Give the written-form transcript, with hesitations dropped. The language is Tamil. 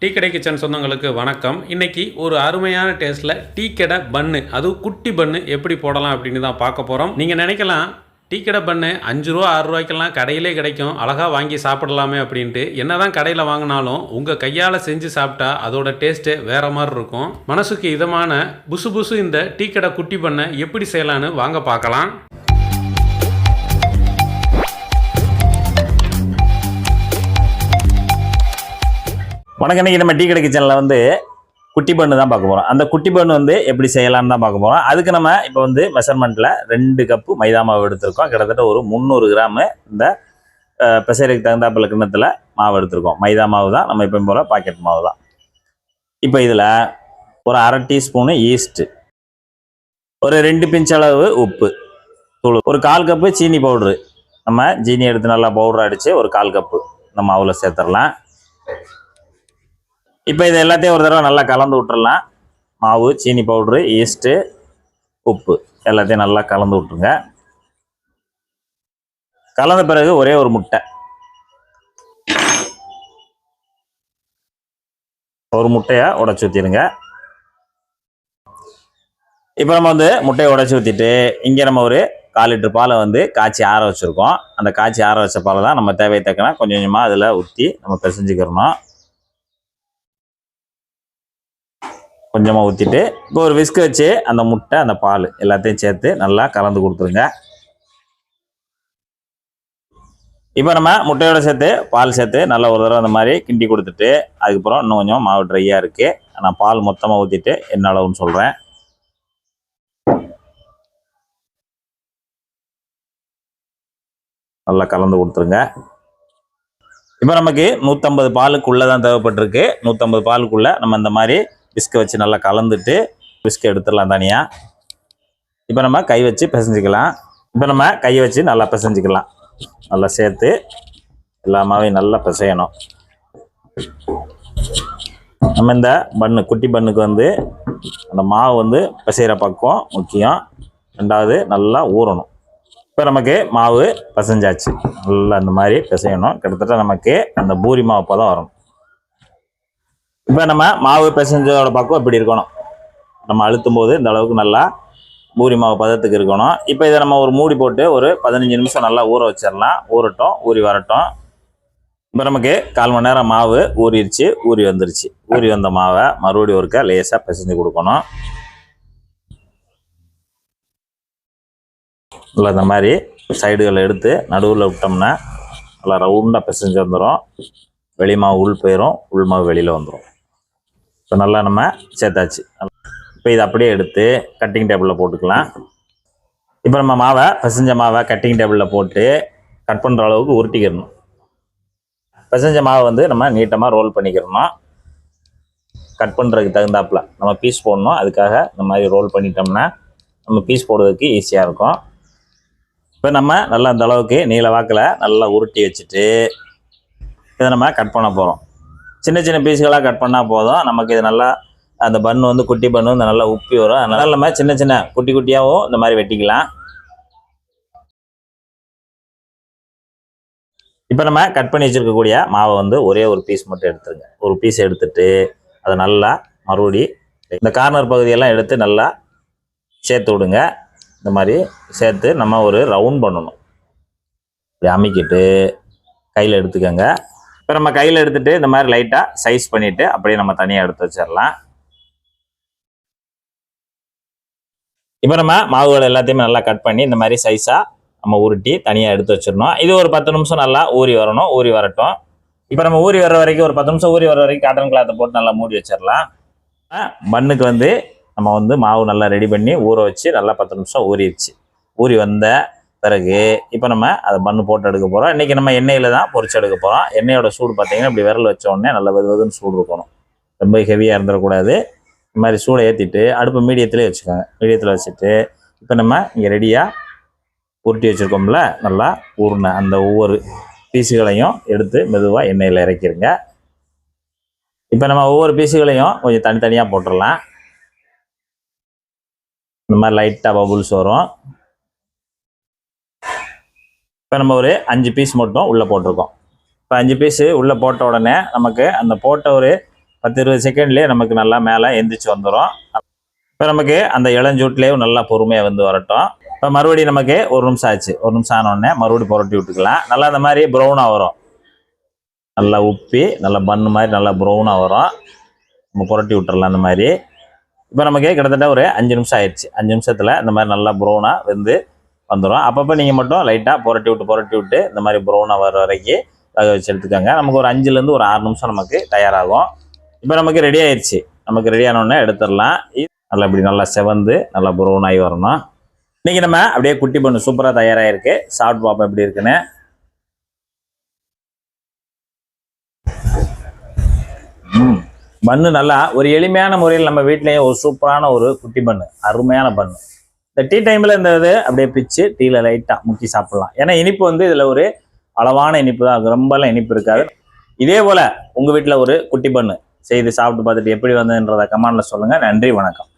டீ கடை கிச்சன் சொந்தங்களுக்கு வணக்கம். இன்றைக்கி ஒரு அருமையான டேஸ்ட்டில் டீ கடை பன்னு, அதுவும் குட்டி பன்னு எப்படி போடலாம் அப்படின்னு தான் பார்க்க போகிறோம். நீங்கள் நினைக்கலாம், டீ கடை பன்னு 5 ரூபா 6 ரூபாய்க்கெல்லாம் கடையிலே கிடைக்கும், அழகாக வாங்கி சாப்பிடலாமே அப்படின்ட்டு. என்ன தான் கடையில் வாங்கினாலும் உங்கள் கையால் செஞ்சு சாப்பிட்டா அதோட டேஸ்ட்டே வேறு மாதிரி இருக்கும். மனசுக்கு இதமான புசு புசு இந்த டீ கடை குட்டி பன்னை எப்படி செய்யலான்னு வாங்க பார்க்கலாம். வணக்கம். இன்றைக்கி நம்ம டீ கடை கிச்சனில் குட்டி பண்ணு தான் பார்க்க போகிறோம். அந்த குட்டி பண்ணு எப்படி செய்யலாம்னு தான் பார்க்க போகிறோம். அதுக்கு நம்ம இப்போ மெஷர்மெண்ட்டில் 2 கப்பு மைதா மாவு எடுத்திருக்கோம். கிட்டத்தட்ட ஒரு 300 கிராமு இந்த பெசைறதுக்கு தகுந்தாப்பில் கிண்ணத்தில் மாவு எடுத்திருக்கோம். மைதா மாவு தான், நம்ம இப்போ போகிற பாக்கெட் மாவு தான். இப்போ இதில் ஒரு 1/2 டீஸ்பூனு ஈஸ்ட்டு, ஒரு 2 பிஞ்ச் அளவு உப்பு தூள், ஒரு 1/4 கப்பு சீனி பவுட்ரு. நம்ம சீனி எடுத்து நல்லா பவுடர் அடித்து ஒரு 1/4 கப்பு நம்ம மாவில் சேர்த்துடலாம். இப்போ இது எல்லாத்தையும் ஒரு தடவை நல்லா கலந்து விட்டுறலாம். மாவு, சீனி பவுட்ரு, ஈஸ்ட்டு, உப்பு எல்லாத்தையும் நல்லா கலந்து விட்டுருங்க. கலந்த பிறகு ஒரே ஒரு முட்டை, ஒரு முட்டையை உடைச்சி ஊற்றிடுங்க. இப்போ நம்ம முட்டையை உடைச்சி ஊற்றிட்டு இங்கே நம்ம ஒரு 1/4 லிட்டர் பாலை காய்ச்சி ஆற வச்சுருக்கோம். அந்த காய்ச்சி ஆற வச்ச பாலை தான் நம்ம தேவையை தக்கன கொஞ்சம் கொஞ்சமாக அதில் ஊற்றி நம்ம பிசைஞ்சிக்கிறணும். கொஞ்சமாக ஊற்றிட்டு இப்போ ஒரு விஸ்க் வச்சு அந்த முட்டை, அந்த பால் எல்லாத்தையும் சேர்த்து நல்லா கலந்து கொடுத்துருங்க. இப்போ நம்ம முட்டையோட சேர்த்து பால் சேர்த்து நல்லா ஒரு தடவை அந்த மாதிரி கிண்டி கொடுத்துட்டு, அதுக்கப்புறம் இன்னும் கொஞ்சம் மாவு ட்ரையாக இருக்குது, நான் பால் மொத்தமாக ஊற்றிட்டு என்ன அளவுன்னு சொல்கிறேன். நல்லா கலந்து கொடுத்துருங்க. இப்போ நமக்கு 150 பாலுக்குள்ளே தான் தேவைப்பட்டிருக்கு. 150 பாலுக்குள்ளே நம்ம இந்த மாதிரி பிஸ்கை வச்சு நல்லா கலந்துட்டு பிஸ்கை எடுத்துடலாம் தனியாக. இப்போ நம்ம கை வச்சு பிசைஞ்சிக்கலாம். இப்போ நம்ம கையை வச்சு நல்லா பிசைஞ்சிக்கலாம். நல்லா சேர்த்து எல்லா மாவையும் நல்லா பிசையணும். நம்ம இந்த பன்னு, குட்டி பன்னுக்கு அந்த மாவு பிசைகிற பக்கம் முக்கியம். 2வது நல்லா ஊறணும். இப்போ நமக்கு மாவு பிசைஞ்சாச்சு. நல்லா இந்த மாதிரி பிசையணும். கிட்டத்தட்ட நமக்கு அந்த பூரி மாவு பதம் வரணும். இப்போ நம்ம மாவு பிசைஞ்சோட பக்கம் இப்படி இருக்கணும். நம்ம அழுத்தும் போது இந்த அளவுக்கு நல்லா பூரி மாவு பதத்துக்கு இருக்கணும். இப்போ இதை நம்ம ஒரு மூடி போட்டு ஒரு 15 நிமிஷம் நல்லா ஊற வச்சிடலாம். ஊறட்டும், ஊறி வரட்டும். இப்போ நமக்கு 1/4 மணி நேரம் மாவு ஊறிடுச்சு, ஊறி வந்துருச்சு. ஊறி வந்த மாவை மறுபடியும் ஒருக்க லேசாக பிசைஞ்சு கொடுக்கணும். நல்லா இந்த மாதிரி சைடுகளை எடுத்து நடுவில் விட்டோம்னா நல்லா ரவுண்டாக பிசைஞ்சு வந்துடும். வெளி மாவு உள் போயிடும், உள் மாவு வெளியில் வந்துடும். இப்போ நல்லா நம்ம சேர்த்தாச்சு. இப்போ இதை அப்படியே எடுத்து கட்டிங் டேபிளில் போட்டுக்கலாம். இப்போ நம்ம மாவை, பிசைஞ்ச மாவை கட்டிங் டேபிளில் போட்டு கட் பண்ணுற அளவுக்கு உருட்டிக்கிறணும். பிசைஞ்ச மாவை நம்ம நீட்டமாக ரோல் பண்ணிக்கிறணும். கட் பண்ணுறதுக்கு தகுந்தாப்பில் நம்ம பீஸ் போடணும். அதுக்காக இந்த மாதிரி ரோல் பண்ணிட்டோம்னா நம்ம பீஸ் போடுறதுக்கு ஈஸியாக இருக்கும். இப்போ நம்ம நல்லா அந்த அளவுக்கு நீல வாக்கில் நல்லா உருட்டி வச்சுட்டு இதை நம்ம கட் பண்ண போகிறோம். சின்ன சின்ன பீஸுகளாக கட் பண்ணால் போதும். நமக்கு இது நல்லா அந்த பன்னு குட்டி பன்னு நல்லா உப்பி வரும். அதனால் நம்ம சின்ன சின்ன குட்டி குட்டியாகவும் இந்த மாதிரி வெட்டிக்கலாம். இப்போ நம்ம கட் பண்ணி வச்சுருக்கக்கூடிய மாவை ஒரே ஒரு பீஸ் மட்டும் எடுத்துருங்க. ஒரு பீஸ் எடுத்துட்டு அதை நல்லா மறுபடி இந்த கார்னர் பகுதியெல்லாம் எடுத்து நல்லா சேர்த்து விடுங்க. இந்த மாதிரி சேர்த்து நம்ம ஒரு ரவுண்ட் பண்ணணும். இப்படி அமுக்கிட்டு கையில் எடுத்துக்கோங்க. இப்போ நம்ம கையில் எடுத்துகிட்டு இந்த மாதிரி லைட்டாக சைஸ் பண்ணிவிட்டு அப்படியே நம்ம தனியாக எடுத்து வச்சிடலாம். இப்போ நம்ம மாவுகள் எல்லாத்தையுமே நல்லா கட் பண்ணி இந்த மாதிரி சைஸாக நம்ம உருட்டி தனியாக எடுத்து வச்சிடணும். இது ஒரு 10 நிமிஷம் நல்லா ஊறி வரணும். ஊறி வரட்டும். இப்போ நம்ம ஊறி வர வரைக்கும், ஒரு 10 நிமிஷம் ஊறி வர வரைக்கும் காட்டன் கிளாத்தை போட்டு நல்லா மூடி வச்சிடலாம். பன்னுக்கு நம்ம மாவு நல்லா ரெடி பண்ணி ஊற வச்சு நல்லா 10 நிமிஷம் ஊறிடுச்சு. ஊறி வந்த பிறகு இப்போ நம்ம அதை பன்னு போட்டு எடுக்க போகிறோம். இன்றைக்கி நம்ம எண்ணெயில் தான் பொரிச்சு எடுக்க போகிறோம். எண்ணெயோட சூடு பார்த்திங்கன்னா இப்படி விரல் வச்ச உடனே நல்லா வெதுன்னு சூடு இருக்கணும். ரொம்ப ஹெவியாக இருந்துடக்கூடாது. இந்த மாதிரி சூடை ஏற்றிட்டு அடுப்பு மீடியத்திலே வச்சுக்கோங்க. மீடியத்தில் வச்சுட்டு இப்போ நம்ம இங்கே ரெடியாக உருட்டி வச்சுருக்கோம்ல, நல்லா ஊறின அந்த ஒவ்வொரு பீஸுகளையும் எடுத்து மெதுவாக எண்ணெயில் இறக்கிடுங்க. இப்போ நம்ம ஒவ்வொரு பீஸுகளையும் கொஞ்சம் தனித்தனியாக போட்டுடலாம். இந்த மாதிரி லைட்டாக பபுள்ஸ் வரும். இப்போ நம்ம ஒரு 5 பீஸ் மட்டும் உள்ளே போட்டிருக்கோம். இப்போ 5 பீஸு உள்ளே போட்ட உடனே நமக்கு அந்த போட்ட ஒரு 10-20 செகண்ட்லேயே நமக்கு நல்லா மேலே எந்திரிச்சு வந்துடும். இப்போ நமக்கு அந்த இளஞ்சூட்லேயே நல்லா பொறுமையாக வந்து வரட்டும். இப்போ மறுபடியும் நமக்கு 1 நிமிஷம் ஆச்சு. 1 நிமிஷம் ஆனோடனே மறுபடியும் புரட்டி விட்டுக்கலாம். நல்லா இந்த மாதிரி ப்ரௌனாக வரும். நல்லா உப்பி நல்லா பன்னு மாதிரி நல்லா ப்ரௌனாக வரும். நம்ம புரட்டி விட்டுறலாம் அந்த மாதிரி. இப்போ நமக்கு கிட்டத்தட்ட ஒரு 5 நிமிஷம் ஆயிடுச்சு. 5 நிமிஷத்தில் இந்த மாதிரி நல்லா ப்ரௌனாக வந்து வந்துடும். அப்பப்போ நீங்கள் மட்டும் லைட்டாக புரட்டி விட்டு இந்த மாதிரி ப்ரௌனாக வர வரைக்கும் வேக வச்சு எடுத்துக்கோங்க. நமக்கு ஒரு 5லேருந்து ஒரு 6 நிமிஷம் நமக்கு தயாராகும். இப்போ நமக்கு ரெடி ஆயிடுச்சு. நமக்கு ரெடி ஆனோடனே எடுத்துடலாம். நல்லா இப்படி நல்லா செவந்து நல்லா ப்ரௌன் ஆகி வரணும். இன்றைக்கி நம்ம அப்படியே குட்டி பண்ணு சூப்பராக தயாராகிருக்கு. சாப்பிட்டு பார்ப்போம் எப்படி இருக்குன்னு. பன்னு நல்லா ஒரு எளிமையான முறையில் நம்ம வீட்டிலேயே ஒரு சூப்பரான ஒரு குட்டி பன்னு, அருமையான பன்னு. இந்த டீ டைமில் இந்த இது அப்படியே பிச்சு டீயில் லைட்டாக முக்கி சாப்பிட்லாம். ஏன்னா இனிப்பு வந்து இதில் ஒரு அளவான இனிப்பு தான், ரொம்பலாம் இனிப்பு இருக்காது. இதே போல் உங்கள் வீட்டில் ஒரு குட்டி பன்னு செய்து சாப்பிட்டு பார்த்துட்டு எப்படி வந்ததுன்றதை கமெண்டில் சொல்லுங்கள். நன்றி, வணக்கம்.